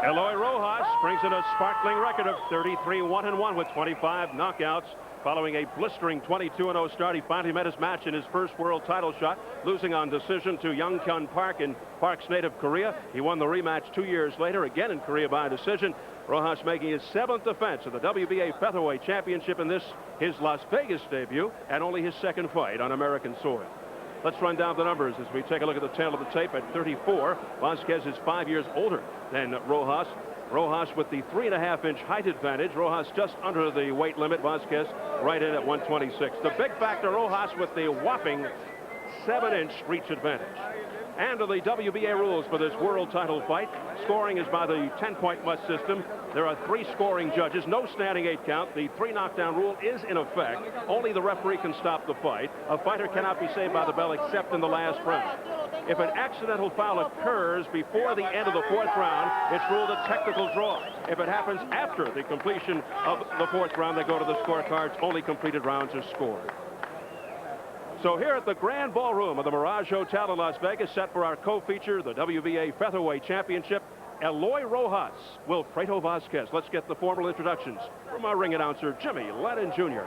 Eloy Rojas brings in a sparkling record of 33-1-1 with 25 knockouts. Following a blistering 22-0 start, he finally met his match in his first world title shot, losing on decision to Youngkyun Park in Park's native Korea. He won the rematch 2 years later, again in Korea by decision. Rojas making his 7th defense of the WBA Featherweight Championship in this, his Las Vegas debut, and only his 2nd fight on American soil. Let's run down the numbers as we take a look at the tail of the tape. At 34, Vazquez is 5 years older than Rojas. Rojas with the 3.5-inch height advantage. Rojas just under the weight limit. Vazquez right in at 126. The big factor, Rojas with the whopping 7-inch reach advantage. And of the WBA rules for this world title fight, scoring is by the 10-point must system. There are 3 scoring judges, no standing 8 count. The 3 knockdown rule is in effect. Only the referee can stop the fight. A fighter cannot be saved by the bell except in the last round. If an accidental foul occurs before the end of the 4th round, it's ruled a technical draw. If it happens after the completion of the 4th round, they go to the scorecards. Only completed rounds are scored. So here at the Grand Ballroom of the Mirage Hotel in Las Vegas, set for our co-feature, the WBA Featherweight Championship, Eloy Rojas, Wilfredo Vazquez. Let's get the formal introductions from our ring announcer, Jimmy Lennon Jr.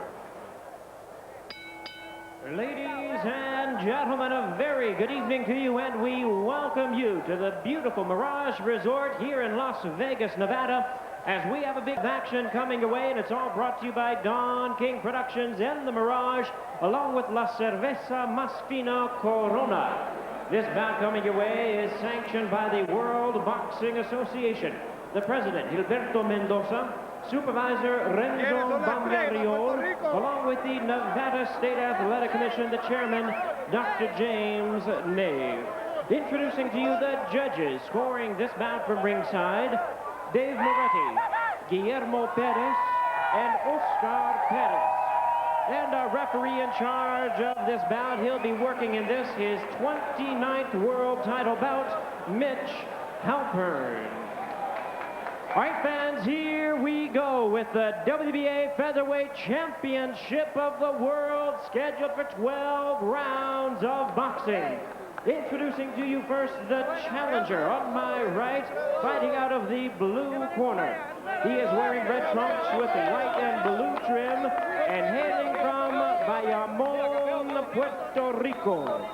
Ladies and gentlemen, a very good evening to you, and we welcome you to the beautiful Mirage Resort here in Las Vegas, Nevada, as we have a big action coming away, and it's all brought to you by Don King Productions and the Mirage, along with La Cerveza Más Fina Corona. This bout coming your way is sanctioned by the World Boxing Association. The president, Gilberto Mendoza, supervisor Renzo Bagnariol, along with the Nevada State Athletic Commission, the chairman, Dr. James Nave. Introducing to you the judges scoring this bout from ringside, Dave Moretti, Guillermo Perez, and Oscar Perez. And our referee in charge of this bout, he'll be working in this, his 29th world title bout, Mitch Halpern. All right, fans, here we go with the WBA Featherweight Championship of the World, scheduled for 12 rounds of boxing. Introducing to you first the challenger on my right, fighting out of the blue corner. He is wearing red trunks with white and blue trim and hailing from Bayamon, Puerto Rico.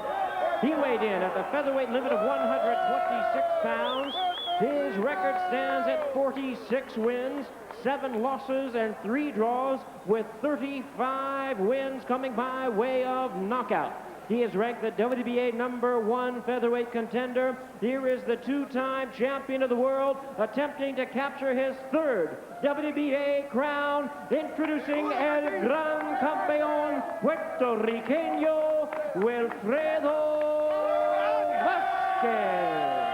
He weighed in at the featherweight limit of 126 pounds. His record stands at 46 wins, 7 losses, and 3 draws, with 35 wins coming by way of knockout. He is ranked the WBA #1 featherweight contender. Here is the 2-time champion of the world, attempting to capture his 3rd WBA crown, introducing El Gran Campeón Puertorriqueño, Wilfredo Vazquez.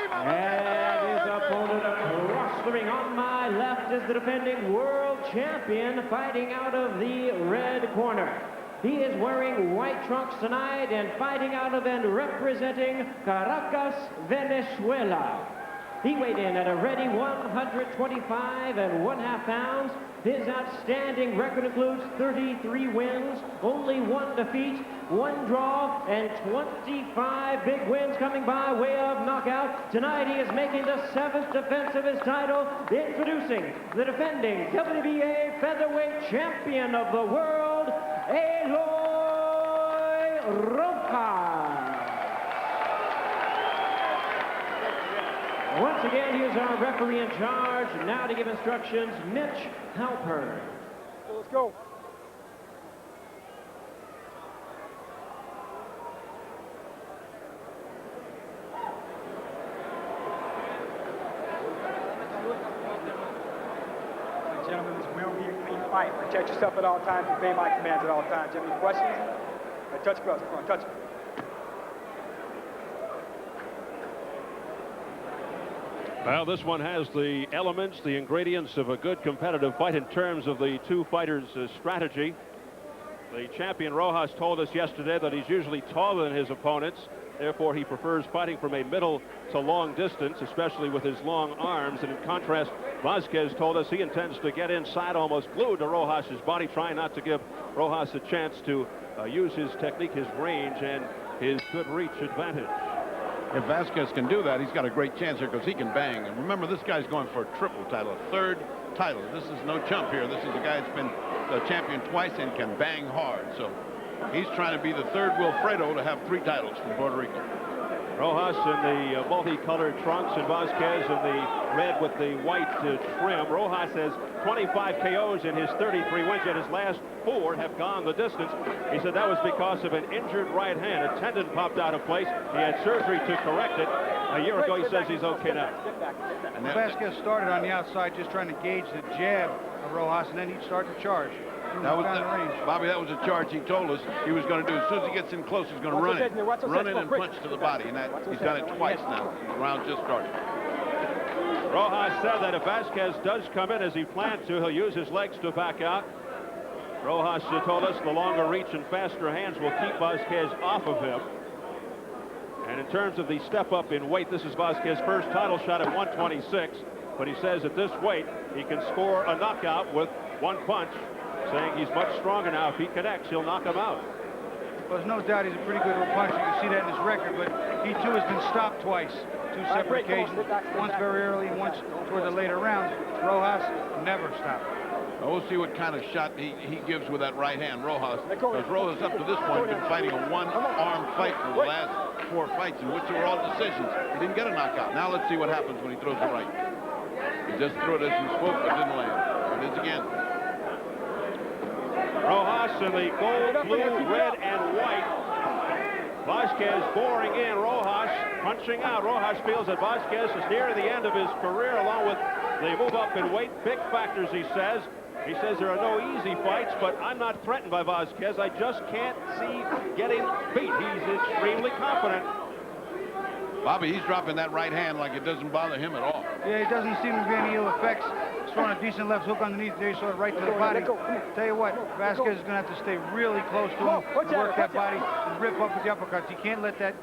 And his opponent across the ring on my left is the defending world champion, fighting out of the red corner. He is wearing white trunks tonight and fighting out of and representing Caracas, Venezuela. He weighed in at a ready 125 1/2 pounds. His outstanding record includes 33 wins, only 1 defeat, 1 draw, and 25 big wins coming by way of knockout. Tonight he is making the 7th defense of his title, introducing the defending WBA Featherweight Champion of the World, Eloy Rojas. Once again, here's our referee in charge. Now to give instructions, Mitch Halpern. Let's go. Gentlemen, this will be a clean fight. Protect yourself at all times. Obey my commands at all times. Do you have any questions? Touch gloves. Come on, touch it. Well, this one has the elements, the ingredients of a good competitive fight in terms of the 2 fighters' strategy. The champion Rojas told us yesterday that he's usually taller than his opponents. Therefore, he prefers fighting from a middle to long distance, especially with his long arms. And in contrast, Vazquez told us he intends to get inside, almost glued to Rojas' body, trying not to give Rojas a chance to use his technique, his range, and his good reach advantage. If Vazquez can do that, he's got a great chance here because he can bang. And remember, this guy's going for a triple title, a third title. This is no chump here. This is a guy that's been the champion twice and can bang hard. So he's trying to be the third Wilfredo to have 3 titles from Puerto Rico. Rojas in the multicolored trunks and Vazquez in the red with the white trim. Rojas has 25 KOs in his 33 wins, yet his last 4 have gone the distance. He said that was because of an injured right hand. A tendon popped out of place. He had surgery to correct it. A year ago, he says he's okay now. And Vazquez started on the outside just trying to gauge the jab of Rojas, and then he'd start to charge. That was Bobby, that was a charge he told us he was going to do. As soon as he gets in close, he's going to run in and punch to the body. And that, he's done it twice now. The round just started. Rojas said that if Vazquez does come in as he planned to, he'll use his legs to back out. Rojas told us the longer reach and faster hands will keep Vazquez off of him. And in terms of the step up in weight, this is Vazquez's first title shot at 126. But he says at this weight, he can score a knockout with 1 punch, saying he's much stronger now. If he connects, he'll knock him out. Well, there's no doubt he's a pretty good puncher. You can see that in his record, but he too has been stopped twice, 2 separate occasions, once very early and once toward the later rounds. Rojas never stopped. Well, we'll see what kind of shot he gives with that right hand, Rojas. Because Rojas up to this point has been fighting a one-arm fight for the last 4 fights, in which they were all decisions. He didn't get a knockout. Now let's see what happens when he throws the right. He just threw it as he spoke, but didn't land. There it is again. Rojas in the gold, blue, red, and white. Vazquez boring in. Rojas punching out. Rojas feels that Vazquez is near the end of his career, along with the move up in weight. Big factors, he says. He says there are no easy fights, but I'm not threatened by Vazquez. I just can't see getting beat. He's extremely confident. Bobby, he's dropping that right hand like it doesn't bother him at all. Yeah, it doesn't seem to be any ill effects. He's throwing a decent left hook underneath there. He saw it right to the body. Tell you what, Vazquez is going to have to stay really close to him, work that body, and rip up with the uppercuts. He can't let that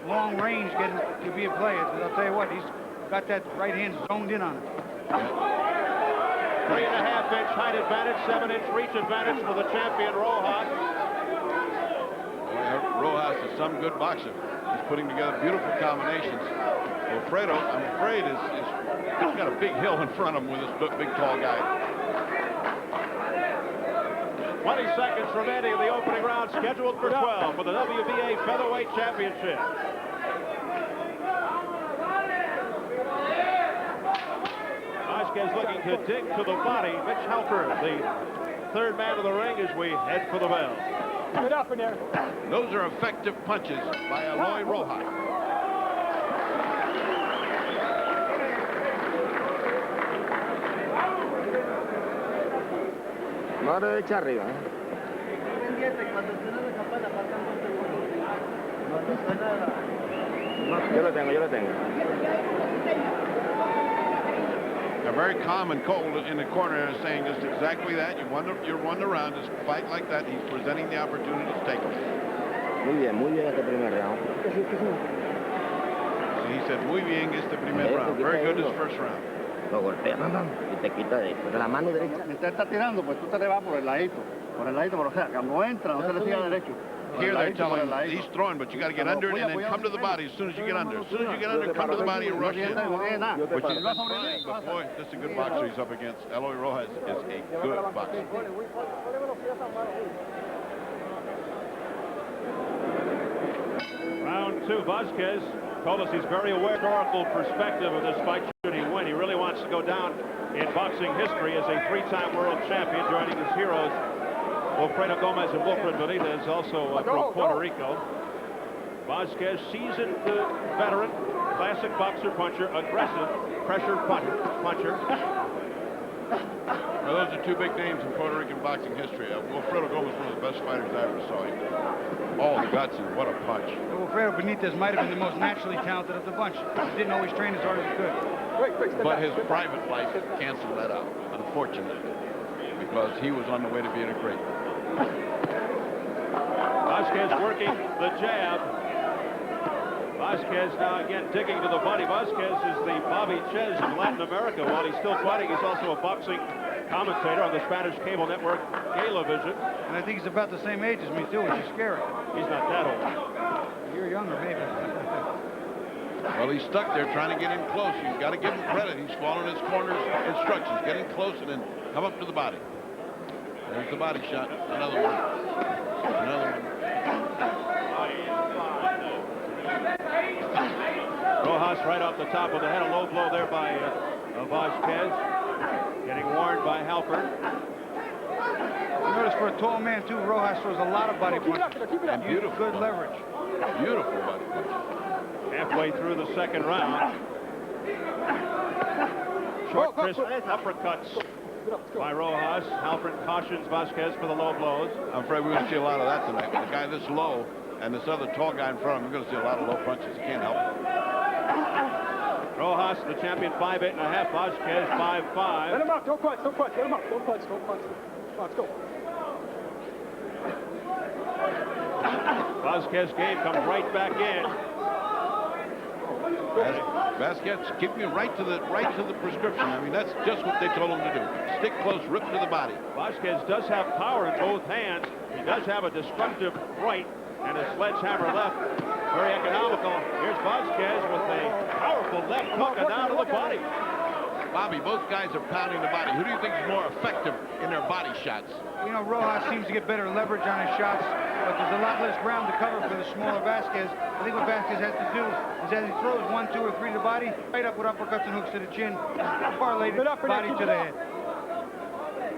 long range get him to be a play. I'll tell you what, he's got that right hand zoned in on him. 3.5-inch height advantage, 7-inch reach advantage for the champion Rojas. Rojas is some good boxer. He's putting together beautiful combinations. Wilfredo, I'm afraid, he's got a big hill in front of him with this big tall guy. 20 seconds remaining in the opening round, scheduled for 12 for the WBA Featherweight Championship. Vazquez looking to dig to the body. Mitch Halpern, the third man of the ring, as we head for the bell. Get up in there. Those are effective punches by Eloy Rojas. No derecha arriba. Yo lo tengo. They're very calm and cold in the corner, saying just exactly that. You're one around, just fight like that. He's presenting the opportunity to take it. Muy bien este primer round. He said, muy bien este primer round. Very good this first round. Lo golpea, y te quita de la mano derecha. Mientras está tirando, pues tú te le vas por el ladito, pero o sea, cuando entra, no se le siga derecho. Here they're telling him he's throwing, but you got to get under it and then come to the body as soon as you get under. As soon as you get under, come to the body and rush in. Which is fine, but boy, this is a good boxer he's up against. Eloy Rojas is a good boxer. Round 2, Vazquez told us he's very aware of the historical perspective of this fight should he win. He really wants to go down in boxing history as a 3-time world champion, joining his heroes Wilfredo Gomez and Wilfred Benitez, also from Puerto Rico. Vazquez, seasoned veteran, classic boxer puncher, aggressive pressure puncher. Now, those are 2 big names in Puerto Rican boxing history. Wilfredo Gomez, one of the best fighters I ever saw. All guts and what a punch. Wilfredo Benitez might have been the most naturally talented of the bunch. He didn't always train as hard as he could. But his private life canceled that out, unfortunately, because he was on the way to being a great. Vazquez working the jab. Vazquez now again digging to the body. Vazquez is the Bobby Chez of Latin America. While he's still fighting, he's also a boxing commentator on the Spanish cable network Galavision. And I think he's about the same age as me, too, which is scary. He's not that old. You're younger, maybe. Well, he's stuck there trying to get in close. You've got to give him credit. He's following his corner's instructions. Get in close and then come up to the body. There's the body shot. Another one. Another one. Rojas right off the top of the head. A low blow there by Vazquez. Getting warned by Halpern. Notice for a tall man, too, Rojas throws a lot of body punches. And beautiful. Good leverage. Beautiful body punches. Halfway through the second round. Short, crisp uppercuts by Rojas. Halpern cautions Vazquez for the low blows. I'm afraid we're going to see a lot of that tonight. With a guy this low and this other tall guy in front of him, we're going to see a lot of low punches. You can't help it. Rojas, the champion, 5'8.5". Vazquez, 5'5". Let him up. Don't punch. Don't punch. Let him up. Don't punch. Don't punch. Come on, let's go. Vazquez game comes right back in. Vazquez keeping right to the prescription. I mean, that's just what they told him to do. Stick close, rip to the body. Vazquez does have power in both hands. He does have a destructive right and a sledgehammer left. Very economical. Here's Vazquez with a powerful left hook and down to the body. Bobby, both guys are pounding the body. Who do you think is more effective in their body shots? You know, Rojas seems to get better leverage on his shots, but there's a lot less ground to cover for the smaller Vazquez. I think what Vazquez has to do is as he throws 1, 2, or 3 to the body, right up with uppercuts and hooks to the chin, parlay the body to the head.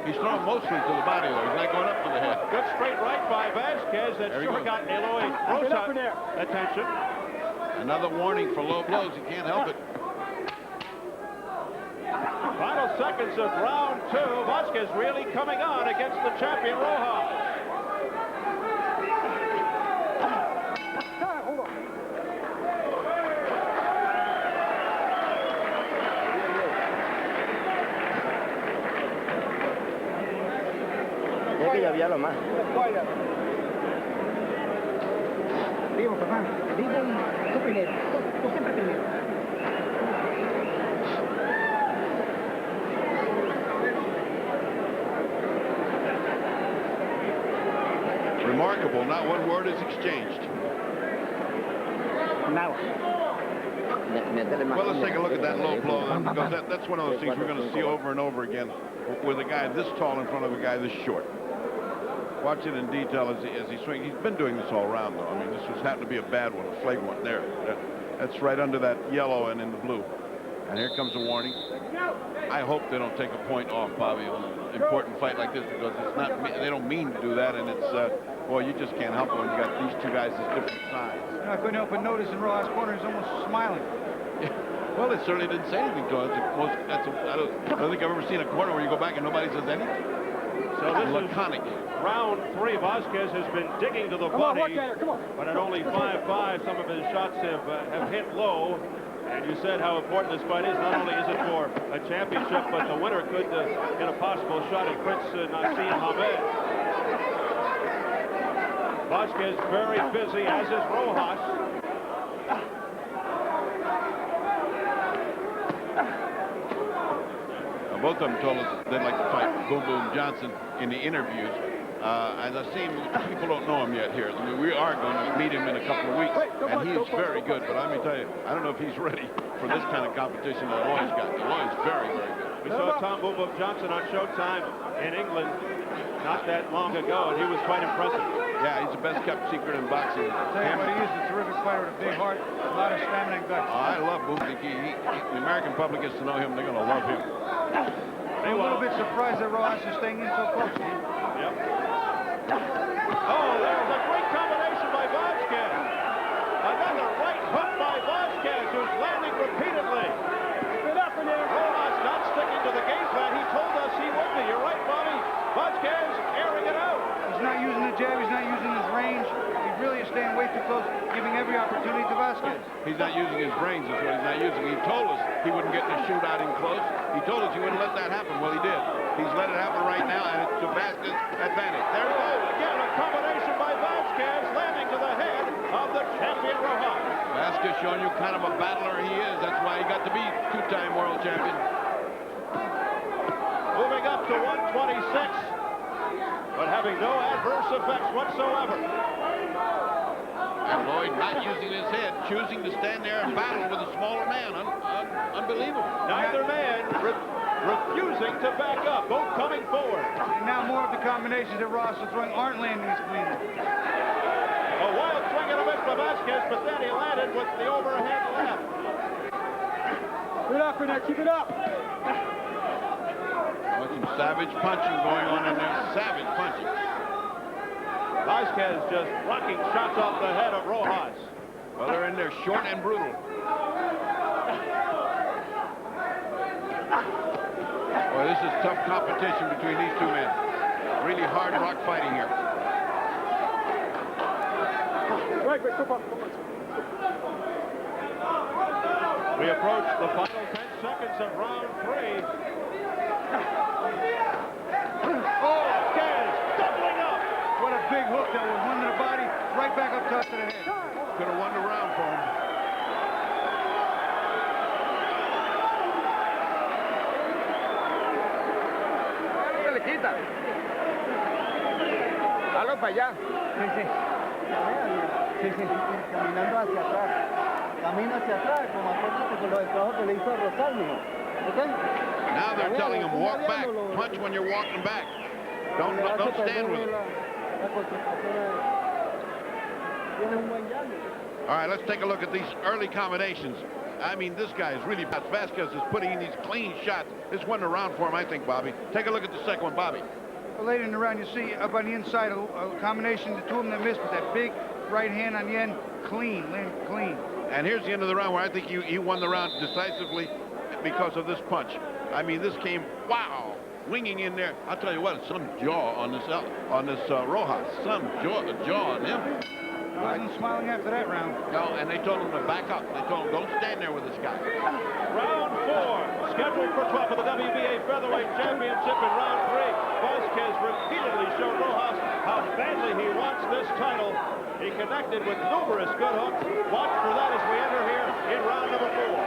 He's throwing mostly to the body, though. He's not going up to the head. Good straight right by Vazquez. That sure got Eloy attention. Another warning for low blows. He can't help it. Final seconds of round 2. Vazquez really coming on against the champion Rojas. Hold on. Es que ya había lo más. Vivo, papá. Vivo y tú primero. Tú siempre primero. Remarkable. Not one word is exchanged. Nada. Well, let's take a look at that low blow, then, because that's one of those things we're going to see over and over again with a guy this tall in front of a guy this short. Watch it in detail as he swings. He's been doing this all around, though. I mean, this was happened to be a bad one, a flag one. There. That's right under that yellow and in the blue. And here comes a warning. I hope they don't take a point off, Bobby, on an important fight like this, because it's not. They don't mean to do that, and it's well, you just can't help it when you got these two guys that's different size. You know, I couldn't help but notice in Rojas' corner he's almost smiling. Yeah. Well, it certainly didn't say anything to us. I don't think I've ever seen a corner where you go back and nobody says anything. So this laconic. is round 3. Vazquez has been digging to the body, but at only 5'5", some of his shots have hit low. And you said how important this fight is. Not only is it for a championship, but the winner could get a possible shot at Prince Nassim Hamed. Vazquez very busy, as is Rojas. Both of them told us they'd like to fight Boom Boom Johnson in the interviews. As I've seen, people don't know him yet here. I mean, we are going to meet him in a couple of weeks, and he is very good. But let me tell you, I don't know if he's ready for this kind of competition that Eloy's got. Eloy's very, very good. We saw Tom Boom Boom Johnson on Showtime in England not that long ago, and he was quite impressive. Yeah, he's the best-kept secret in boxing. I'll tell you what, he is a terrific fighter with a big heart, a lot of stamina and guts. I love Boom. The American public gets to know him. They're going to love him. I'm a little bit surprised that Rojas is staying in so close. Yep. Oh, there's a great combination by Vazquez. Another right hook by Vazquez, who's landing repeatedly. Rojas not sticking to the game plan. He told us he would be. You're right, Bobby. Vazquez airing it out. He's not using the jab. He's not using his range. He really is staying way too close, giving every opportunity to Vazquez. He's not using his brains. That's what he's not using. He told us he wouldn't get in a shootout in close. He told us he wouldn't let that happen. Well, he did. He's let it happen right now, and it's to Vazquez's advantage. There it goes. Again, a combination by Vazquez, landing to the head of the champion Rojas. Vazquez showing you kind of a battler he is. That's why he got to be two-time world champion. Moving up to 126, but having no adverse effects whatsoever. Eloy not using his head, choosing to stand there and battle with a smaller man. Unbelievable. Neither man refusing to back up, both coming forward. And now more of the combinations that Ross is throwing aren't landing as clean. A wild swing and a miss by Vazquez, but then he landed with the overhead left. Keep it up in there, keep it up. Some savage punching going on in there. Savage punching. Vazquez just blocking shots off the head of Rojas. Well, they're in there short and brutal. Boy, this is tough competition between these two men. Really hard rock fighting here. Wait, come on. We approach the final 10 seconds of round 3. Vazquez doubling up. What a big hook that was. One to the body, right back up top to the head. Could have won the round for him. Se le quita. Dalo para allá. Sí. Caminando hacia atrás. Camina hacia atrás, como acuérdate con los trabajos que le hizo a Rosal, mijo. ¿Ok? Now they're telling him walk back. Punch when you're walking back. Don't stand with it. All right, let's take a look at these early combinations. I mean, this guy is really bad. Vazquez is putting in these clean shots. This won the round for him, I think, Bobby. Take a look at the second one, Bobby. Well, later in the round, you see up on the inside a combination, the two of them that missed, with that big right hand on the end, clean, landed clean. And here's the end of the round where I think he won the round decisively because of this punch. I mean, this came, wow, winging in there. I'll tell you what, some jaw on this Rojas. Some jaw on him. I wasn't smiling after that round. No, and they told him to back up. They told him, don't stand there with this guy. Round 4, scheduled for 12 of the WBA Featherweight Championship in round 3. Vazquez repeatedly showed Rojas how badly he wants this title. He connected with numerous good hooks. Watch for that as we enter here in round number 4.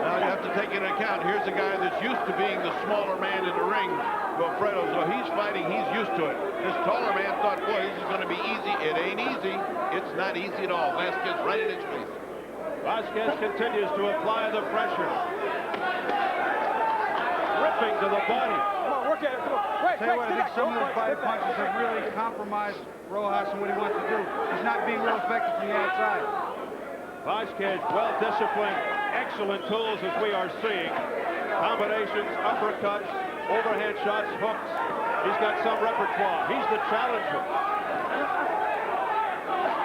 Now you have to take into account, here's a guy that's used to being the smaller man in the ring, Wilfredo, so he's fighting, he's used to it. This taller man thought, boy, this is going to be easy. It ain't easy. It's not easy at all. Vazquez right in his face. Vazquez continues to apply the pressure. Ripping to the body. Come on, work at it. Come on. Wait, Tell you what, I think some of those body punches have really compromised Rojas and what he wants to do. He's not being real effective from the outside. Vazquez, well-disciplined, excellent tools as we are seeing. Combinations, uppercuts, overhand shots, hooks. He's got some repertoire. He's the challenger.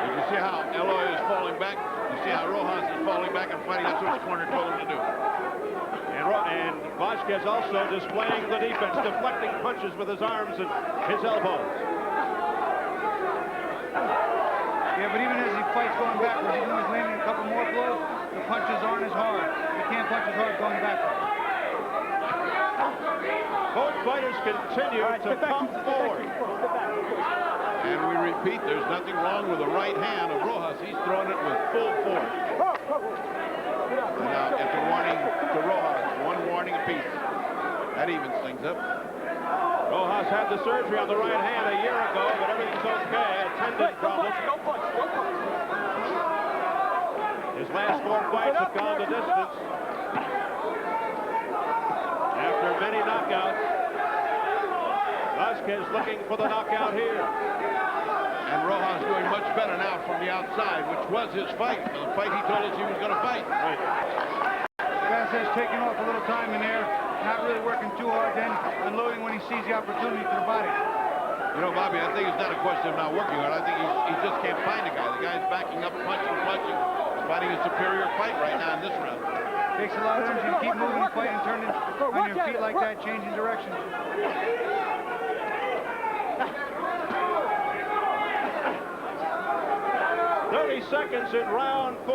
You can see how Eloy is falling back. You see how Rojas is falling back and fighting. That's what his corner told him to do. And Vazquez also displaying the defense, deflecting punches with his arms and his elbows. Yeah, but even as he fights going backwards, even though he's landing a couple more blows, the punches aren't as hard. He can't punch as hard going backwards. Both fighters continue to come forward. And we repeat, there's nothing wrong with the right hand of Rojas. He's throwing it with full force. And now it's a warning to Rojas. One warning apiece. That evens things up. Rojas had the surgery on the right hand a year ago, but everything's okay. A tendon problem. His last 4 fights have gone the distance. After many knockouts, Vazquez looking for the knockout here. And Rojas doing much better now from the outside, which was his fight. The fight he told us he was going to fight. Right. Vazquez taking off a little time in there, not really working too hard, then unloading when he sees the opportunity to the body. You know, Bobby, I think it's not a question of not working hard. I think he just can't find a guy. The guy's backing up, punching. He's fighting a superior fight right now in this round. Takes a lot of energy to keep moving and fighting, turning on your feet like that, changing direction. 30 seconds in round 4.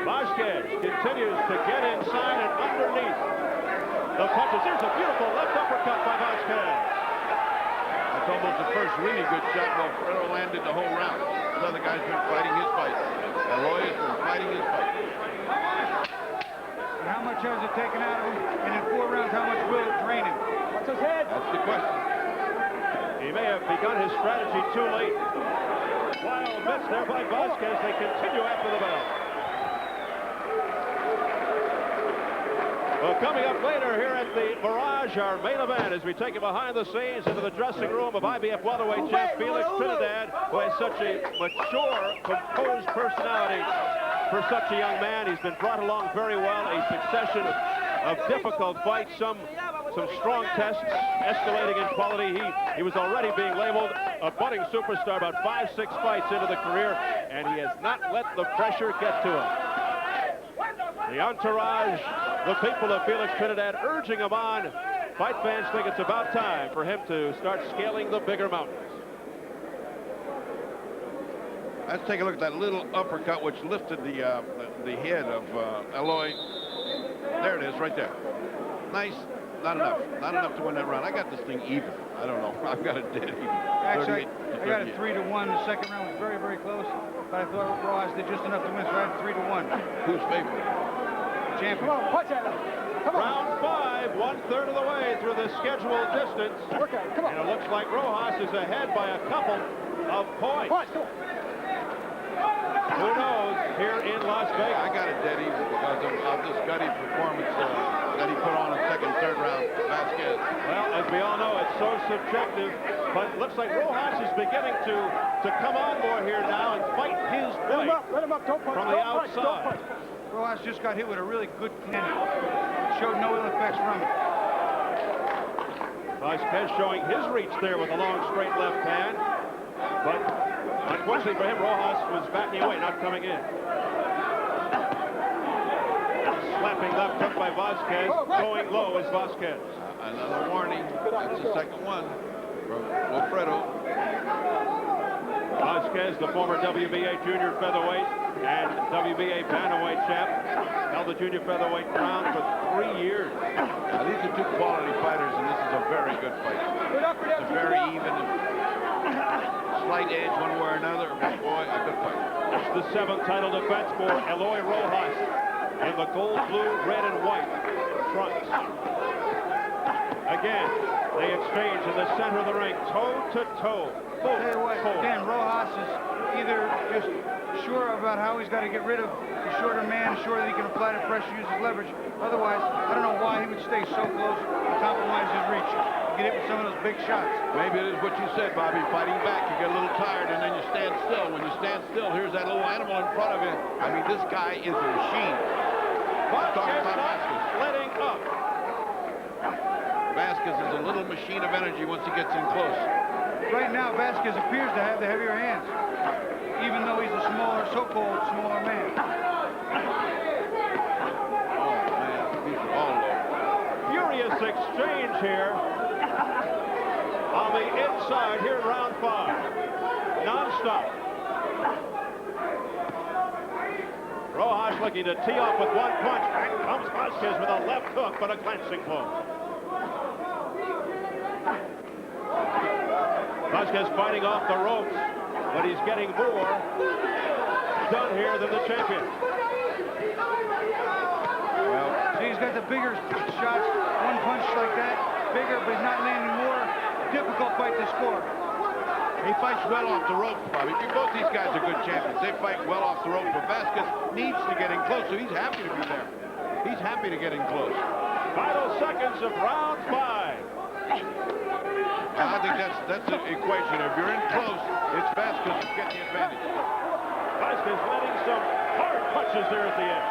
Vazquez continues to get inside and underneath the punches. There's a beautiful left uppercut by Vazquez. That's almost the first really good shot Wilfredo landed the whole round. This other guy's been fighting his fight. Eloy has been fighting his fight. And how much has it taken out of him? And in 4 rounds, how much will it drain him? Watch his head. That's the question. He He may have begun his strategy too late. Wild miss there by Vazquez. They continue after the bell. Well, coming up later here at the Mirage, our main event, as we take you behind the scenes into the dressing room of IBF welterweight champ Felix Trinidad, who has such a mature, composed personality for such a young man. He's been brought along very well. A succession of difficult fights, some strong tests, escalating in quality. He was already being labeled a budding superstar about 5-6 fights into the career, and he has not let the pressure get to him. The entourage, the people of Felix Trinidad urging him on. Fight fans think it's about time for him to start scaling the bigger mountains. Let's take a look at that little uppercut which lifted the head of Eloy. There it is, right there. Nice. Not enough to win that round. I got this thing even. I don't know. I've got it dead even. Actually, I got it 3-1. The second round was very, very close, but I thought Rojas did just enough to win, so I had 3-1. Who's favorite? Champion. Come on, punch at him. Come on. Round 5, 1/3 of the way through the scheduled distance. Work at him. Come on. And it looks like Rojas is ahead by a couple of points. Punch, come on. Who knows here in Las Vegas? I got it dead even because of this gutty performance that he put on in second, third round. Vazquez. Well, as we all know, it's so subjective, but it looks like Rojas is beginning to come on more here now and fight his way Let him up. Don't punch. from the Don't punch. Don't outside. punch. Rojas just got hit with a really good clean. Showed no ill effects from it. Vazquez showing his reach there with a long, straight left hand, but unfortunately for him, Rojas was backing away, not coming in. Slapping left hook by Vazquez. Going low is Vazquez. Another warning. That's the second one from Wilfredo. Vazquez, the former WBA junior featherweight and WBA bantamweight champ, held the junior featherweight crown for 3 years. Now, these are two quality fighters, and this is a very good fight. It's a very even, slight edge one way or another, but boy, a good fight. It's the 7th title defense for Eloy Rojas in the gold, blue, red, and white trunks. Again, they exchange in the center of the ring, toe-to-toe. Tell you what, again, Rojas is either just sure about how he's got to get rid of the shorter man, sure that he can apply the pressure, use his leverage. Otherwise, I don't know why he would stay so close and compromise his reach. Get hit with some of those big shots. Maybe it is what you said, Bobby. Fighting back, you get a little tired, and then you stand still. When you stand still, here's that little animal in front of you. I mean, this guy is a machine. Vazquez not letting up. Vazquez is a little machine of energy once he gets in close. Right now, Vazquez appears to have the heavier hands, even though he's a smaller, so-called smaller man. Oh, man, these are all low. Furious exchange here on the inside here in round 5. Non-stop. Rojas looking to tee off with one punch. Back comes Vazquez with a left hook, but a glancing blow. Vazquez fighting off the ropes, but he's getting more done here than the champion. Well, see, he's got the bigger shots, one punch like that, bigger, but he's not landing more. Difficult fight to score. He fights well off the ropes, Bobby. Both these guys are good champions. They fight well off the ropes, but Vazquez needs to get in close, so he's happy to be there. He's happy to get in close. Final seconds of round 5. I think that's the equation. If you're in close, it's Vazquez who's getting the advantage. Vazquez landing some hard punches there at the end.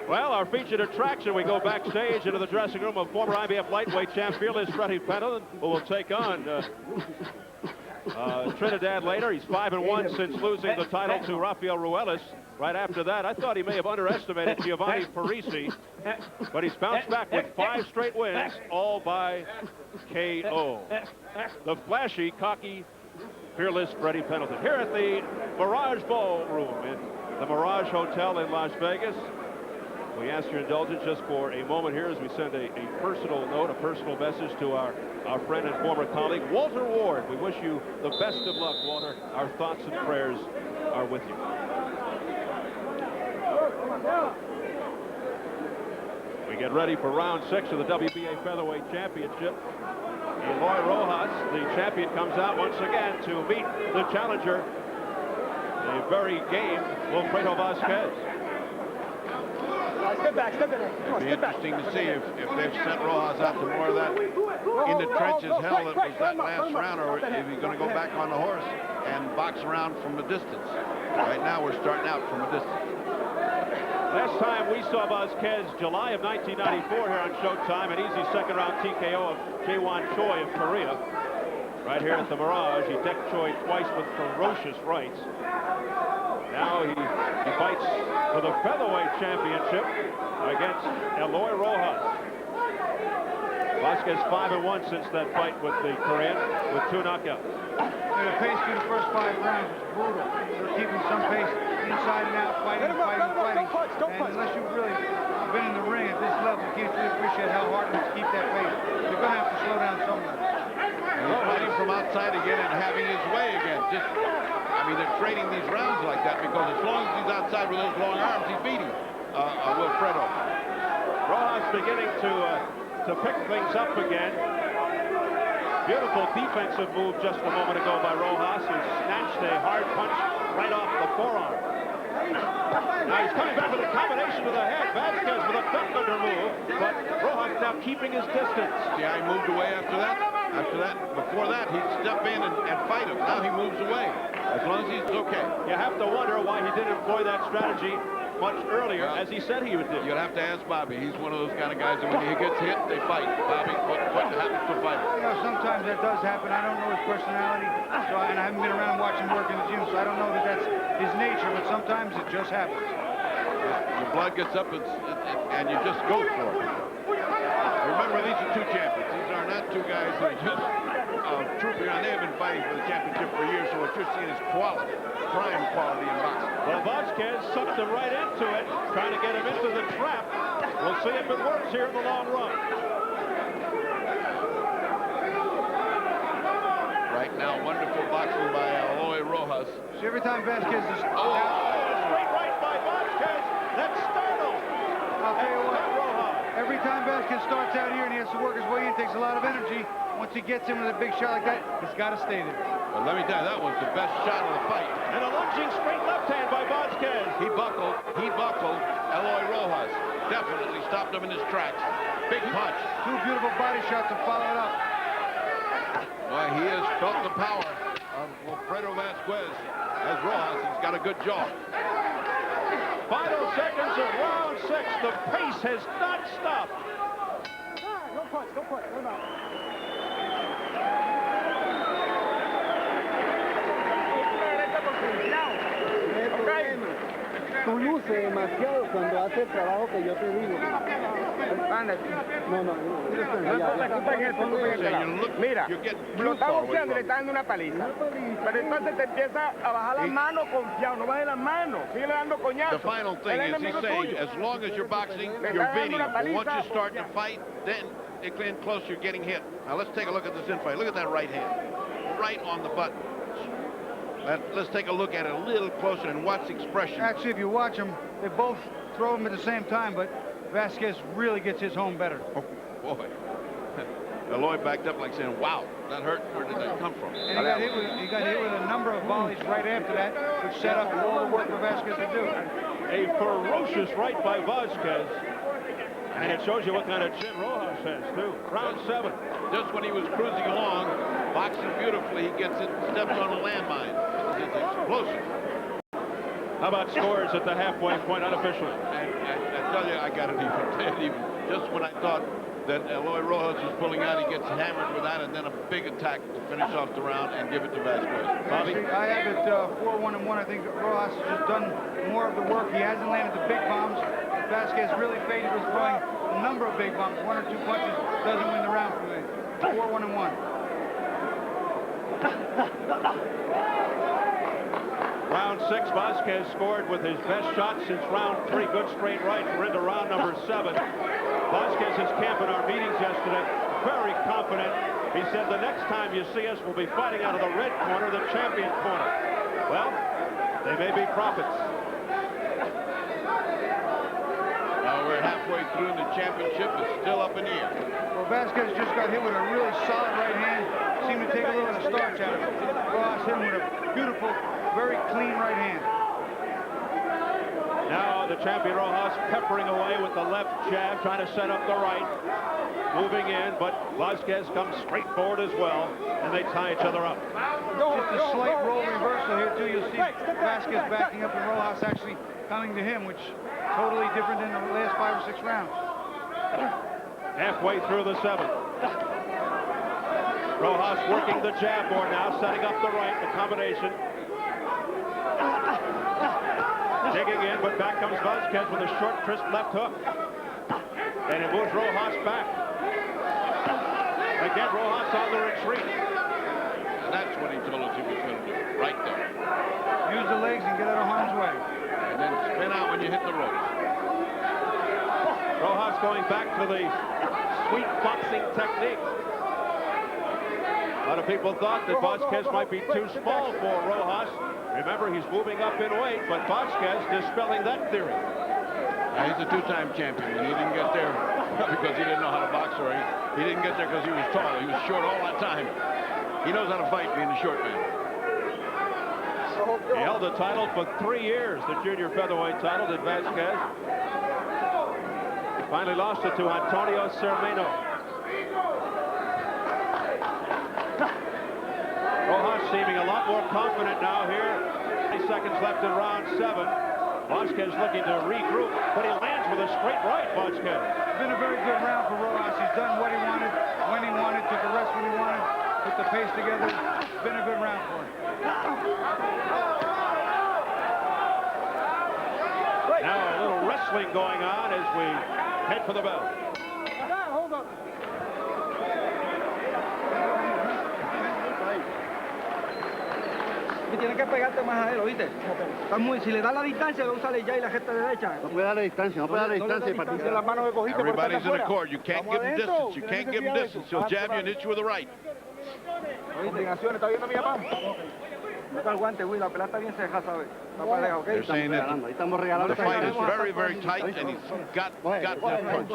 Well, our featured attraction, we go backstage into the dressing room of former IBF lightweight champ Felix Trinidad, who will take on Trinidad later. He's 5-1 since losing the title to Rafael Ruelas. Right after that, I thought he may have underestimated Giovanni Parisi, but he's bounced back with 5 straight wins, all by KO. The flashy, cocky, fearless Freddie Pendleton here at the Mirage Ballroom in the Mirage Hotel in Las Vegas. We ask your indulgence just for a moment here as we send a personal note, a personal message to our friend and former colleague, Walter Ward. We wish you the best of luck, Walter. Our thoughts and prayers are with you. We get ready for round 6 of the WBA Featherweight Championship. Eloy Rojas, the champion, comes out once again to meet the challenger, the very game Wilfredo Vazquez. Step back, step in. It'd be interesting to see if they've sent Rojas out to more of that in the trenches hell that was that last round, or if he's going to go back on the horse and box around from a distance. Right now we're starting out from a distance. Last time we saw Vazquez, July of 1994 here on Showtime, an easy second-round TKO of Jae-Won Choi of Korea. Right here at the Mirage, he decked Choi twice with ferocious rights. Now he fights for the featherweight championship against Eloy Rojas. Vazquez 5-1 since that fight with the Korean, with 2 knockouts. The pace through the first 5 rounds was brutal. They're keeping some pace inside and out, fighting. And unless you've really been in the ring at this level, you can't really appreciate how hard it is to keep that pace. You're going to have to slow down somewhere. He's fighting from outside again and having his way again. I mean, they're trading these rounds like that because as long as he's outside with those long arms, he's beating Wilfredo. Rojas beginning to pick things up again. Beautiful defensive move just a moment ago by Rojas, who snatched a hard punch right off the forearm. Now he's coming back with a combination to the head. Vazquez with a duck under move, but Rojas now keeping his distance. Yeah, he moved away after that. Before that, he'd step in and fight him. Now he moves away, as long as he's okay. You have to wonder why he didn't employ that strategy much earlier, as he said he would do. You'll have to ask Bobby. He's one of those kind of guys that when he gets hit, they fight. Bobby, what happens to fight? You know, sometimes that does happen. I don't know his personality, and I haven't been around watching him work in the gym, so I don't know that that's his nature, but sometimes it just happens. Your blood gets up and you just go for it. Remember, these are 2 champions. These are not 2 guys that are just trooping on. They have been fighting for the championship for years, so what you're seeing is quality, prime quality in boxing. Well, Vazquez sucked him right into it, trying to get him into the trap. We'll see if it works here in the long run. Right now, wonderful boxing by Eloy Rojas. See, every time Vazquez is... Straight right by Vazquez. That startled. I'll tell you what, every time Vazquez starts out here and he has to work his way in, takes a lot of energy. Once he gets in with a big shot like that, he's got to stay there. Well, let me tell you, that was the best shot of the fight. And a lunging straight left hand by Vazquez. He buckled Eloy Rojas. Definitely stopped him in his tracks. Big punch. 2 beautiful body shots to follow it up. Boy, he has felt the power of Wilfredo Vazquez. As Rojas, he's got a good jaw. Final seconds of round 6. The pace has not stopped. No punch, no punch, no knock. Tú luces demasiado cuando haces el trabajo que yo te digo. No. Mira, lo está boxeando y le está dando una paliza. Pero entonces te empieza a bajar las manos confiado. No bajes las manos. Sigue dando coñazos. The final thing is he's saying, as long as you're boxing, you're beating him. But once you start to fight, then it getting close, you're getting hit. Now let's take a look at this infight. Look at that right hand. Right on the button. Let's take a look at it a little closer and watch the expression. Actually, if you watch them, they both throw them at the same time, but Vazquez really gets his home better. Oh, boy. Eloy backed up like saying, wow, that hurt. Where did that come from? And he got hit with a number of volleys right after that, which set up all the work for Vazquez to do. A ferocious right by Vazquez. And it shows you what kind of chin Rojas has, too. Round 7. Just when he was cruising along, boxing beautifully, he gets it, steps on a landmine. It's explosive. How about scores at the halfway point unofficially? I tell you, I got it even. Just when I thought that Eloy Rojas was pulling out, he gets hammered with that, and then a big attack to finish off the round and give it to Vazquez. Bobby? I have it 4-1-1. I think Rojas has just done more of the work. He hasn't landed the big bombs. Vazquez really faded was throwing a number of big bombs. 1 or 2 punches doesn't win the round for me. 4-1-1. Round 6, Vazquez scored with his best shot since round 3. Good straight right. We're into round number 7. Vazquez is camp in our meetings yesterday. Very confident. He said the next time you see us, we'll be fighting out of the red corner, the champion corner. Well, they may be prophets. We're halfway halfway through, and the championship is still up in the air. Well, Vazquez just got hit with a really solid right hand. Seemed to take a little of the starch out of it. Rojas hit him with a beautiful, very clean right hand. Now the champion Rojas peppering away with the left jab, trying to set up the right. Moving in, but Vazquez comes straight forward as well, and they tie each other up. Just a slight role reversal here, too. You'll see Vazquez backing up and Rojas actually coming to him, which totally different than the last 5 or 6 rounds. Halfway through the 7th. Rojas working the jab board now, setting up the right, the combination. Digging in, but back comes Vazquez with a short, crisp left hook. And it moves Rojas back. Again, Rojas on the retreat. And that's what he told us he was going to do, right there. Use the legs and get out of harm's way. And then spin out when you hit the ropes. Rojas going back to the sweet boxing technique. A lot of people thought that Vazquez might be too small for Rojas. Remember, he's moving up in weight, but Vazquez dispelling that theory. He's a 2-time champion, and he didn't get there because he didn't know how to box, or he didn't get there because he was tall. He was short all that time. He knows how to fight being a short man. He held the title for 3 years, the junior featherweight title, did Vazquez. He finally lost it to Antonio Cermeno. Rojas seeming a lot more confident now here. 20 seconds left in round 7. Vazquez looking to regroup, but he lands with a straight right, Vazquez. It's been a very good round for Rojas. He's done what he wanted, when he wanted, took a rest when he wanted, put the pace together. It's been a good round for him. Now a little wrestling going on as we head for the bell. Hold up. Tiene que pegarte más a él, ¿oíste? Si le da la distancia, lo usa ya y la gesta derecha. No puede darle distancia, no puede darle distancia. Las manos me cogiste. Everybody's in accord. You can't give him distance. You can't give him distance. He'll jab you and hit you with the right. Combinaciones, ¿está viendo mi papá? Toca el guante, Will, la pelea está bien ceja, ¿sabes? Está para lejos, ¿ok? They're saying that the fight is very, very tight, and he's got that punch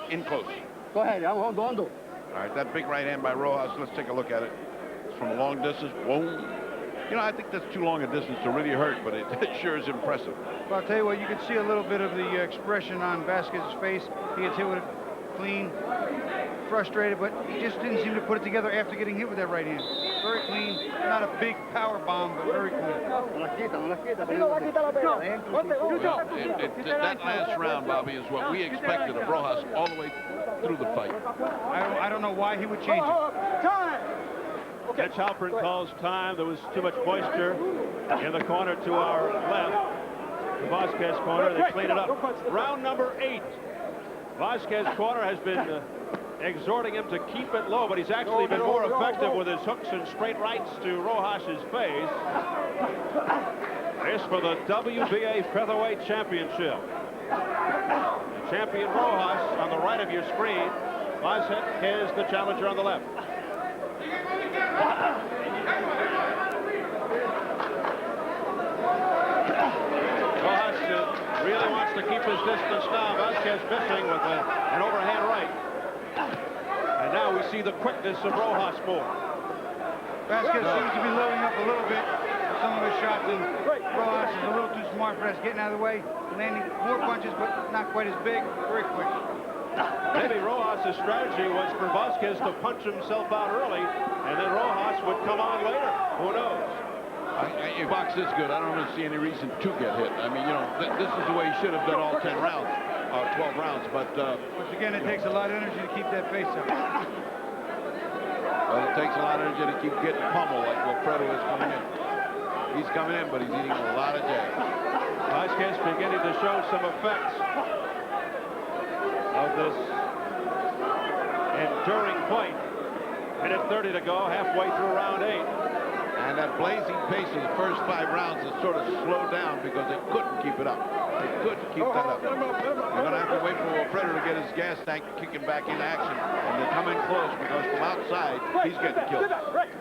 in close. Go ahead, vamos, hondo. All right, that big right hand by Rojas, let's take a look at it. It's from a long distance. Whoa. You know, I think that's too long a distance to really hurt, but it sure is impressive. Well, I'll tell you what, you can see a little bit of the expression on Vazquez's face. He gets hit with it clean, frustrated, but he just didn't seem to put it together after getting hit with that right hand. Very clean, not a big power bomb, but very clean. That last round, Bobby, is what we expected of Rojas all the way through the fight. I don't know why he would change it. Mitch Halpern calls time. There was too much moisture in the corner to our left. The Vazquez corner, they clean it up. Round number 8. Vazquez corner has been exhorting him to keep it low, but he's actually been more effective with his hooks and straight rights to Rojas's face. This for the WBA Featherweight Championship. The champion Rojas on the right of your screen. Vazquez the challenger on the left. Rojas really wants to keep his distance now. Vazquez missing with an overhand right. And now we see the quickness of Rojas more. Vazquez seems to be loading up a little bit with some of his shots, and Rojas is a little too smart for us, getting out of the way, landing more punches, but not quite as big, very quick. Maybe Rojas' strategy was for Vazquez to punch himself out early, and then Rojas would come on later. Who knows? If box this good, I don't really see any reason to get hit. I mean, you know, this is the way he should have done all 10 rounds, 12 rounds. But once again, it takes a lot of energy to keep that face up. Well, it takes a lot of energy to keep getting pummeled like Wilfredo is coming in. He's coming in, but he's eating a lot of jabs. Vazquez beginning to show some effects of this enduring fight. Minute 30 to go, halfway through round 8. And that blazing pace of the first 5 rounds has sort of slowed down because they couldn't keep it up. They couldn't keep that up. They're going to have to wait for Wilfredo to get his gas tank kicking back in action. And they come in close because from outside, he's getting killed.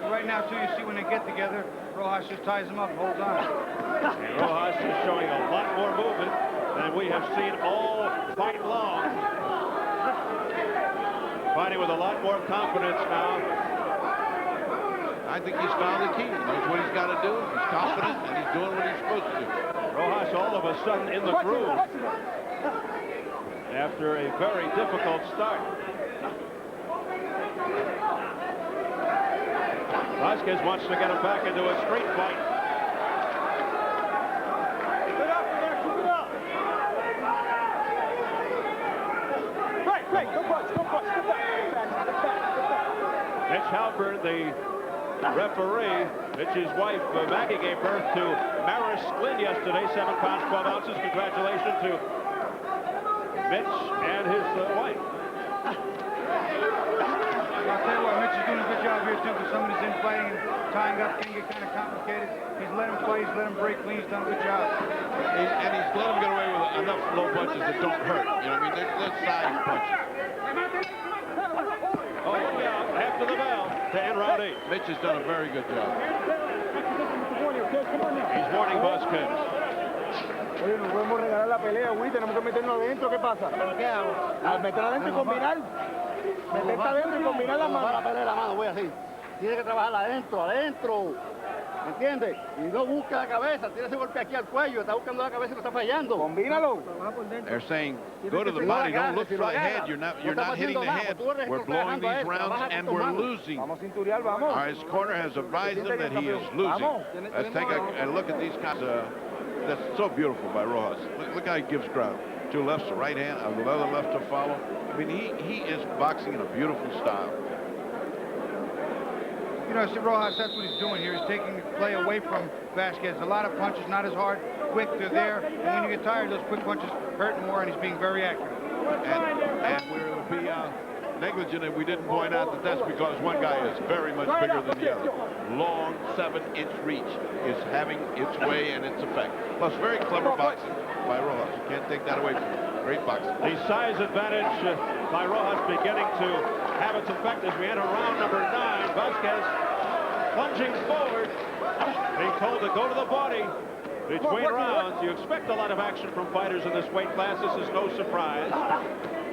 Right now, too, you see when they get together, Rojas just ties him up and holds on. And Rojas is showing a lot more movement than we have seen all fight long. Fighting with a lot more confidence now. I think he's found the key. He knows what he's got to do. He's confident, and he's doing what he's supposed to do. Rojas all of a sudden in the groove after a very difficult start. Vazquez wants to get him back into a street fight. Mitch Halpern, the referee. Mitch's wife, Maggie, gave birth to Maris Glynn yesterday, 7 pounds, 12 ounces. Congratulations to Mitch and his wife. I'll tell you what, Mitch is doing a good job here, too, because some of his infighting and tying up can get kind of complicated. He's let him fight, he's let him break clean, he's done a good job. And he's let him get away with enough low punches that don't hurt. You know what I mean? They're side punches. Oh, yeah, after the bell to end round 8. Mitch has done a very good job. He's warning Vazquez. Oye, no podemos regalar la pelea, güey. Tenemos que meternos adentro. ¿Qué pasa? ¿Qué hago? Al meter adentro y combinar. Meterte adentro y combinar la mano. Para pelear la mano, voy así. Tiene que trabajar adentro. ¿Me entiendes? Y no busca la cabeza, tiene ese golpe aquí al cuello, está buscando la cabeza y lo está fallando. Combínalo. They're saying, go to the body, don't look for the head. You're not hitting the head. We're blowing these rounds and we're losing. Vamos cinturial, vamos. His corner has advised him that he is losing. Let's take a look at these guys. That's so beautiful by Rojas. Look how he gives ground. 2 lefts, a right hand, another left to follow. I mean, he is boxing in a beautiful style. You know, Rojas, that's what he's doing here. He's taking the play away from Vazquez. A lot of punches, not as hard, quick, they're there. And when you get tired, those quick punches hurt more, and he's being very accurate. And we'll be negligent if we didn't point out that that's because one guy is very much bigger than the other. Long 7-inch reach is having its way and its effect. Plus, very clever boxing by Rojas. You can't take that away from him. Great boxing. The size advantage by Rojas beginning to have its effect as we enter round number 9. Vazquez plunging forward, being told to go to the body. Between rounds, you expect a lot of action from fighters in this weight class. This is no surprise.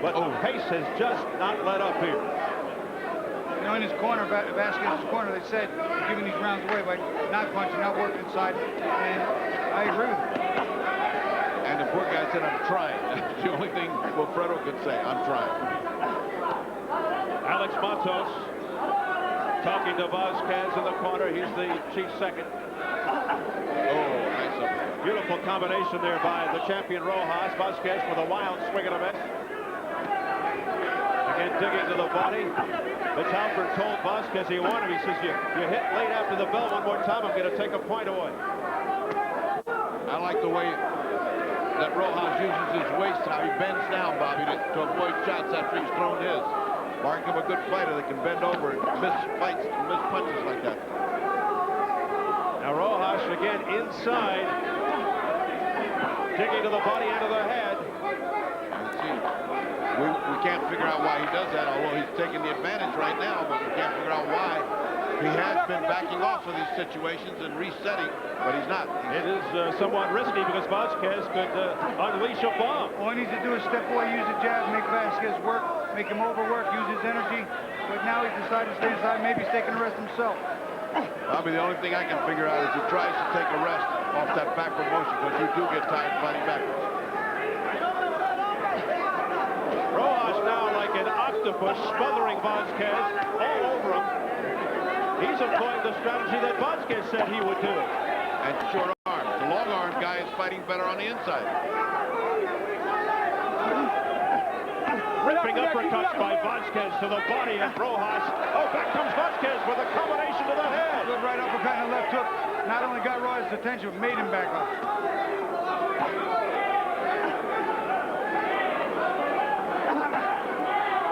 But the pace has just not let up here. You know, in his corner, Vazquez's corner, they said he's giving these rounds away by not punching, not working inside. And I agree with him. And the poor guy said, I'm trying. That's the only thing Wilfredo could say, I'm trying. Alex Matos talking to Vazquez in the corner. He's the chief second. Oh, nice uppercut. Beautiful combination there by the champion Rojas. Vazquez with a wild swing and a miss. Again, digging to the body. Mitch Halpern told Vazquez he wanted him. He says, you hit late after the bell one more time, I'm going to take a point away. I like the way that Rojas uses his waist, how he bends down, Bobby, to avoid shots after he's thrown his. Mark of a good fighter that can bend over and miss fights and miss punches like that. Now Rojas again inside, digging to the body and to the head. And see, we can't figure out why he does that, although he's taking the advantage right now, but we can't figure out why. He has been backing off of these situations and resetting, but he's not. It is somewhat risky because Vazquez could unleash a bomb. All he needs to do is step away, use the jab, make Vazquez work, make him overwork, use his energy. But now he's decided to stay inside. Maybe he's taking a rest himself. Bobby, the only thing I can figure out is he tries to take a rest off that backward motion because you do get tired fighting backwards. Rojas now like an octopus smothering Vazquez all over him. He's employing the strategy that Vazquez said he would do. And short arms. The long arm guy is fighting better on the inside. Ripping uppercuts by Vazquez to the body of Rojas. Oh, back comes Vazquez with a combination to the head. Good right uppercut and a left hook. Not only got Rojas' attention, but made him back up.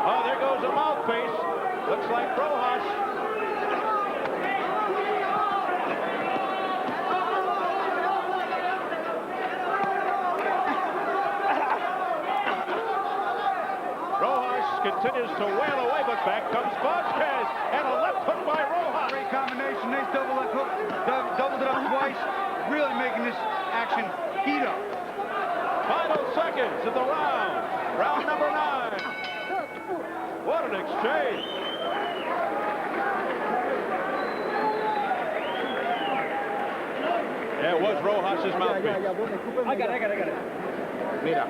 Oh, there goes a mouthpiece. Looks like Rojas continues to wail away, but back comes Vazquez, and a left hook by Rojas. Great combination. Nice double left hook. Doubled it up twice. Really making this action heat up. Final seconds of the round. Round number 9. What an exchange. Yeah, it was Rojas' mouthpiece. I got it. Mira,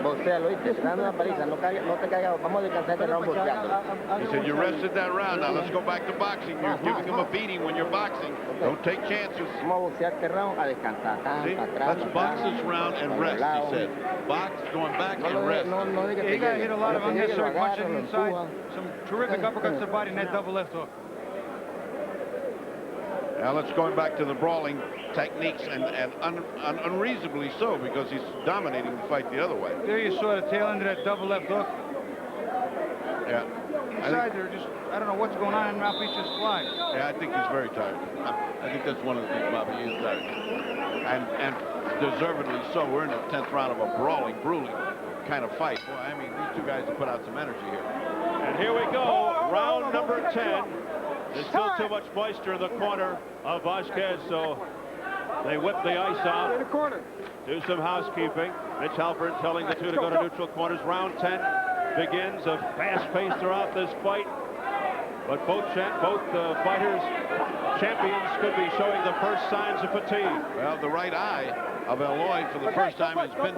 boxealo, ¿viste? Te dan una paliza, no te caigas, vamos a descansar este round boxeando. He said, you rested that round, now let's go back to boxing. You're giving him a beating when you're boxing. Don't take chances. Vamos a boxear este round a descansar. See, let's box this round and rest, he said. Box, going back and rest. He got hit a lot of unnecessary punches inside. Some terrific uppercuts to the body in that double left hook. Now let's go back to the brawling techniques, and unreasonably so, because he's dominating the fight the other way. There you saw the tail end of that double left hook. Yeah. Inside there, just, I don't know what's going on, and mouthpiece just flies. Yeah, I think he's very tired. I think that's one of the things, Bobby, he is tired. And deservedly so. We're in the 10th round of a brawling, grueling kind of fight. Boy, I mean, these two guys have put out some energy here. And here we go, round number 10. There's still too much moisture in the corner of Vazquez, so they whip the ice out. Do some housekeeping. Mitch Halpern telling the two to go to neutral corners. Round 10 begins. A fast pace throughout this fight. But both fighters, champions, could be showing the first signs of fatigue. Well, the right eye of Eloy for the first time has been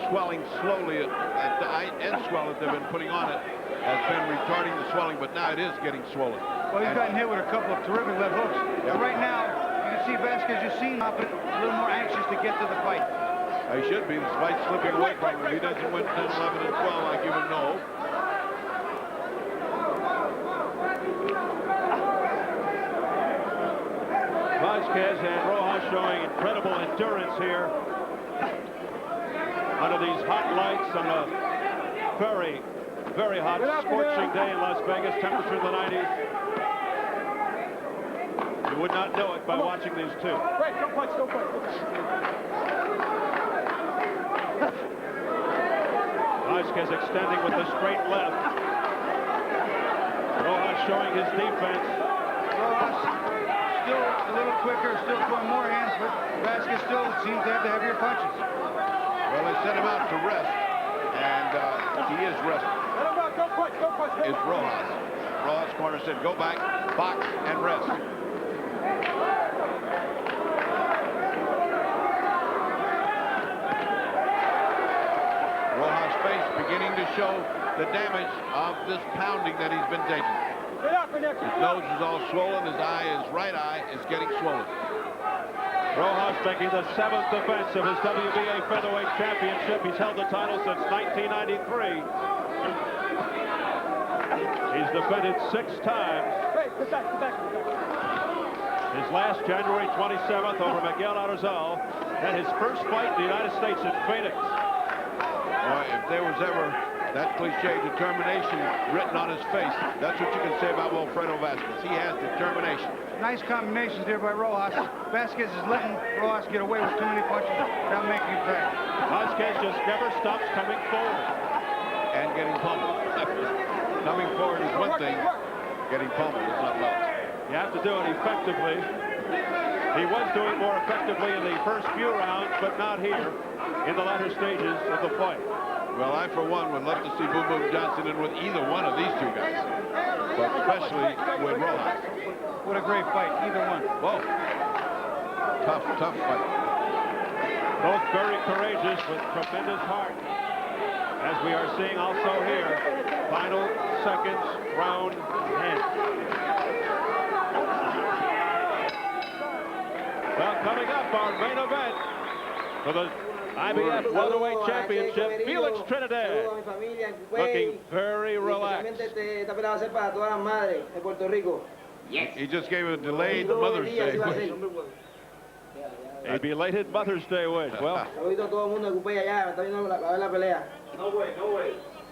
swelling slowly. The end swell that they've been putting on it has been retarding the swelling, but now it is getting swollen. Well, he's gotten hit with a couple of terrific left hooks. Yep. And right now, you can see Vazquez just seems a little more anxious to get to the fight. He should be. This fight's slipping away from him. He doesn't win 10, 11, and 12 like you would know. Vazquez and Rojas showing incredible endurance here under these hot lights on a very, very hot, scorching day in Las Vegas. Temperature in the 90s. You would not know it by watching these two. Wait, don't punch. Vazquez extending with the straight left. Rojas showing his defense. Rojas still a little quicker, still throwing more hands, but Vazquez still seems to have the heavier punches. Well, they sent him out to rest, and he is resting. Let him out, don't punch. It's Rojas. Rojas' corner said, go back, box, and rest. Rojas' face beginning to show the damage of this pounding that he's been taking. His nose is all swollen. His right eye is getting swollen. Rojas making the 7th defense of his WBA featherweight championship. He's held the title since 1993. He's defended 6 times. His last January 27th over Miguel Arzal, and his first fight in the United States in Phoenix. Boy, if there was ever that cliche determination written on his face, that's what you can say about Wilfredo Vazquez. He has determination. Nice combinations there by Rojas. Vazquez is letting Rojas get away with too many punches without making him pay. Vazquez just never stops coming forward. And getting pummeled. Coming forward is one thing. Getting pummeled is something else. You have to do it effectively. He was doing more effectively in the first few rounds, but not here in the latter stages of the fight. Well, I, for one, would love to see Boom Boom Johnson in with either one of these two guys, but especially with Rojas. What a great fight, either one. Whoa. Tough fight. Both very courageous with tremendous heart. As we are seeing also here, final seconds, round 10. Well, coming up, our main event for the IBF Welterweight Championship, Felix Trinidad, looking very relaxed. He just gave a delayed Mother's Day wish. A belated Mother's Day wish. Well,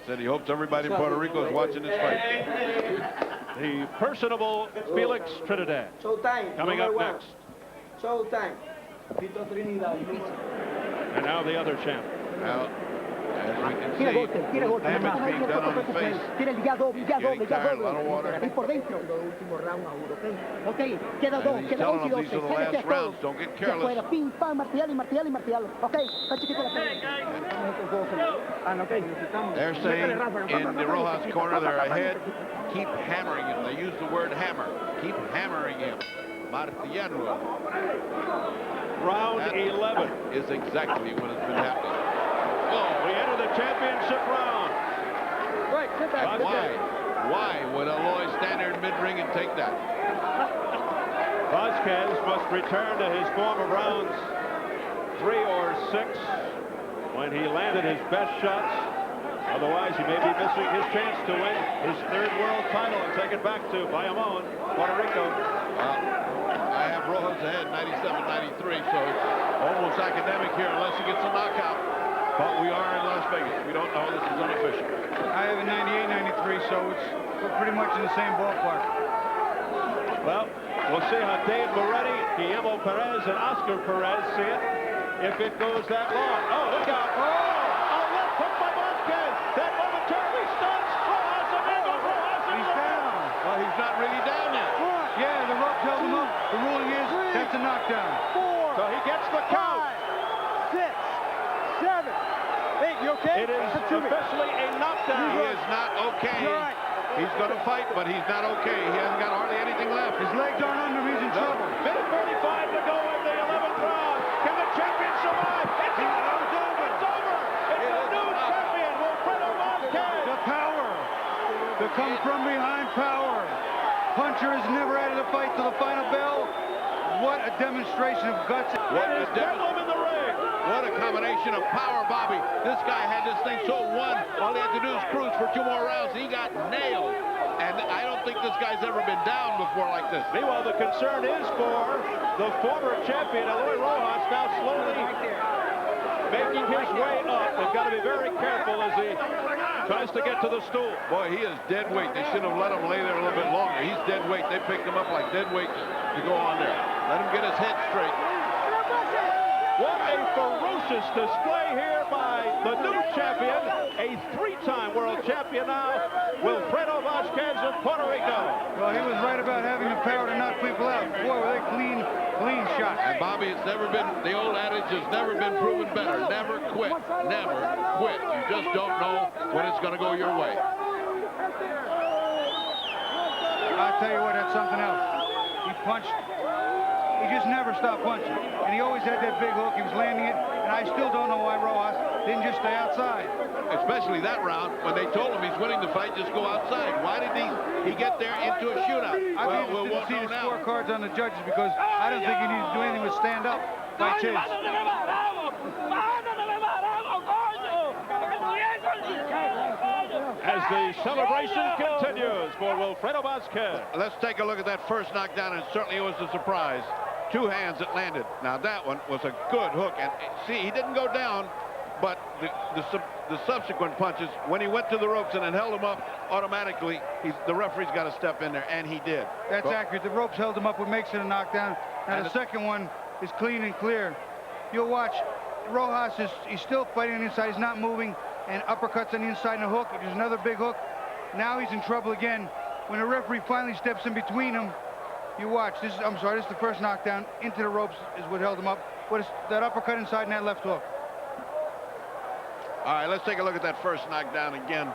said he hopes everybody in Puerto Rico is watching this fight. The personable Felix Trinidad coming up next. Showtime. And now the other champ. Now, Tira golpe, tira golpe. Damage being done on the face. Tira ya doble, ya doble, ya tired, a lot of doble. water. Ahí por dentro. Los últimos round a uno, ¿ok? Ok, queda dos, he's queda telling 11 y them these 12. are the last rounds. Don't get careless. Afuera, pim, pam, martillalo y martillalo y martillalo. Ok, está chiquita la They're saying in the Rojas corner, they're ahead. Keep hammering him. They use the word hammer. Keep hammering him. Martillalo. Round 11 is exactly what has been happening. Oh, we enter the championship round. Right, sit back. Why would Eloy stand there in mid-ring and take that? Vazquez must return to his form of rounds 3 or 6 when he landed his best shots. Otherwise, he may be missing his chance to win his 3rd world title and take it back to Bayamon, Puerto Rico. I have Rojas ahead 97-93, so it's almost academic here unless he gets a knockout. But we are in Las Vegas. We don't know. This is unofficial. I have a 98-93, so we're pretty much in the same ballpark. Well, we'll see how Dave Moretti, Guillermo Perez, and Oscar Perez see it if it goes that long. Oh, look out. Oh, a left hook by Vazquez. That momentarily stuns Rojas. He's down. Well, he's not really down yet. Yeah, the rope held him up. The ruling is that's a knockdown. 4. So he gets the count. 6, 7, 8. You okay? It is officially a knockdown. He is not okay. You're right. He's going to fight, but he's not okay. He hasn't got hardly anything left. His legs aren't under him. He's in trouble. Minute 35 to go in the 11th round. Can the champion survive? It's over. It's over. It's a new champion, Wilfredo Vazquez. The power. The come from behind power. Puncher has never added a fight to the final bell. What a demonstration of guts. What is Bedlam in the ring? What a combination of power, Bobby. This guy had this thing so won. All he had to do is cruise for 2 more rounds. He got nailed. And I don't think this guy's ever been down before like this. Meanwhile, the concern is for the former champion, Eloy Rojas, now slowly making his way up. They've got to be very careful as he tries to get to the stool. Boy, he is dead weight. They should have let him lay there a little bit longer. He's dead weight. They picked him up like dead weight to go on there. Let him get his head straight. What a ferocious display here by the new champion, a 3-time world champion now, Wilfredo Vazquez of Puerto Rico. Well, he was right about having the power to knock people out. Boy, were they clean shots. And Bobby, it's never been, the old adage has never been proven better. Never quit. Never quit. You just don't know when it's going to go your way. I'll tell you what, that's something else. He punched. He just never stopped punching. And he always had that big hook. He was landing it. And I still don't know why Rojas didn't just stay outside. Especially that round when they told him he's winning the fight, just go outside. Why did he get there into a shootout? I'd be interested to see the scorecards on the judges because I don't think he needs to do anything but stand up by Chase. As the celebration continues for Wilfredo Vazquez. Let's take a look at that first knockdown, and certainly it was a surprise. 2 hands that landed. Now that one was a good hook, and see, he didn't go down, but the subsequent punches, when he went to the ropes and it held him up automatically, the referee's got to step in there, and he did. That's accurate. The ropes held him up, what makes it a knockdown. Now the second one is clean and clear. You'll watch, Rojas he's still fighting on the inside. He's not moving, and uppercuts on the inside and a hook. There's another big hook. Now he's in trouble again. When the referee finally steps in between them, you watch. This is the first knockdown. Into the ropes is what held him up. What is that uppercut inside and that left hook? All right, let's take a look at that first knockdown again.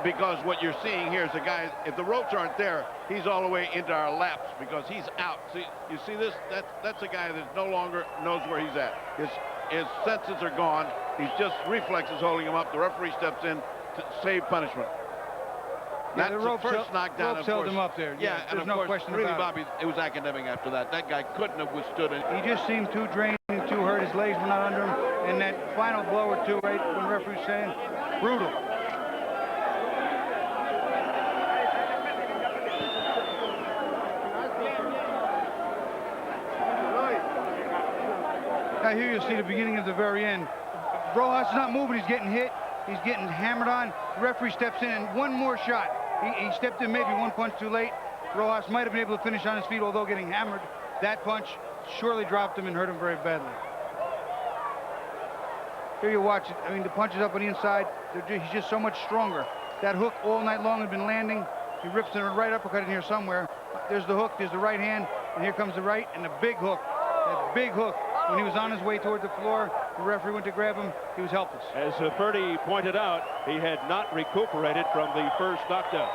Because what you're seeing here is a guy, if the ropes aren't there, he's all the way into our laps because he's out. See, you see this? That's a guy that no longer knows where he's at. His senses are gone. He's just reflexes holding him up. The referee steps in to save punishment. Yeah, That's the ropes first knockdown, ropes of course. held him up there. Yeah, and there's of no course, question really, about Bobby, it was academic after that. That guy couldn't have withstood it. He just seemed too drained and too hurt. His legs were not under him. And that final blow or two, right, when the referee's saying, brutal. Now here you'll see the beginning of the very end. Rojas is not moving. He's getting hit. He's getting hammered on. The referee steps in, and one more shot. He stepped in maybe one punch too late. Rojas might have been able to finish on his feet, although getting hammered. That punch surely dropped him and hurt him very badly. here you watch it. I mean, the punches up on the inside, he's just so much stronger. That hook all night long has been landing. He rips the right uppercut in here somewhere. There's the hook, there's the right hand, and here comes the right, and the big hook. That big hook. When he was on his way toward the floor, the referee went to grab him. He was helpless. As Ferdy pointed out, he had not recuperated from the first knockdown.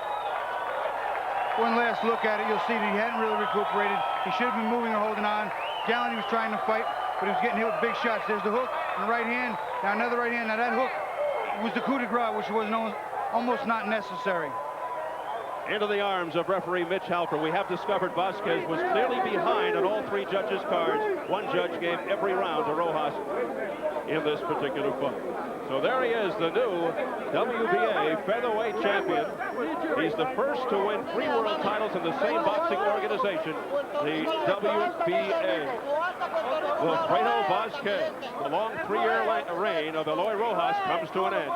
One last look at it, you'll see that he hadn't really recuperated. He should have been moving or holding on. Gallen, he was trying to fight, but he was getting hit with big shots. There's the hook and the right hand. Now another right hand. Now that hook was the coup de grace, which was almost not necessary. Into the arms of referee Mitch Halpern. We have discovered Vazquez was clearly behind on all three judges' cards. One judge gave every round to Rojas in this particular fight. So there he is, the new WBA featherweight champion. He's the first to win 3 world titles in the same boxing organization, the WBA. Wilfredo Vazquez, the long 3-year reign of Eloy Rojas comes to an end.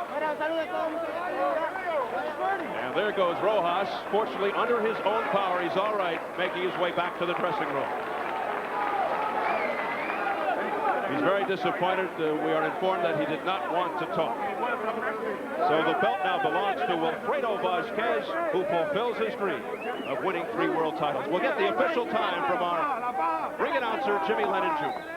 And there goes Rojas, fortunately under his own power. He's all right, making his way back to the dressing room. He's very disappointed. We are informed that he did not want to talk. So the belt now belongs to Wilfredo Vazquez, who fulfills his dream of winning 3 world titles. We'll get the official time from our ring announcer, Jimmy Lennon Jr.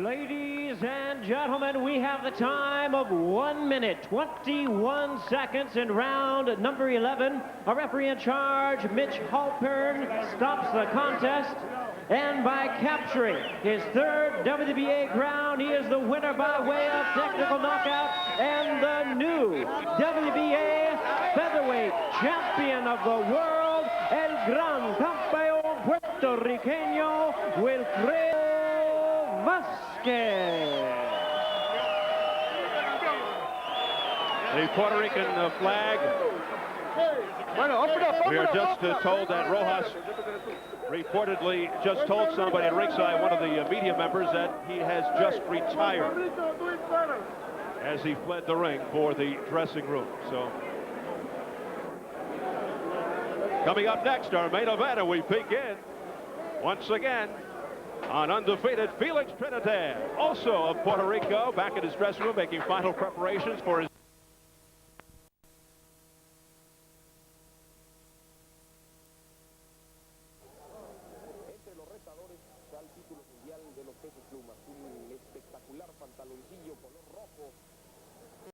Ladies and gentlemen, we have the time of 1 minute, 21 seconds in round number 11. Our referee in charge, Mitch Halpern, stops the contest. And by capturing his 3rd WBA crown, he is the winner by way of technical knockout and the new WBA featherweight champion of the world, el gran campeón puertorriqueño, Wilfredo Vazquez. The Puerto Rican flag. We are just told that Rojas reportedly just told somebody at ringside, one of the media members, that he has just retired as he fled the ring for the dressing room. So coming up next, our main event, and we begin once again on undefeated Felix Pineda, also of Puerto Rico, back in his dressing room making final preparations for his al título mundial de los pesos plumas, un espectacular pantaloncillo color rojo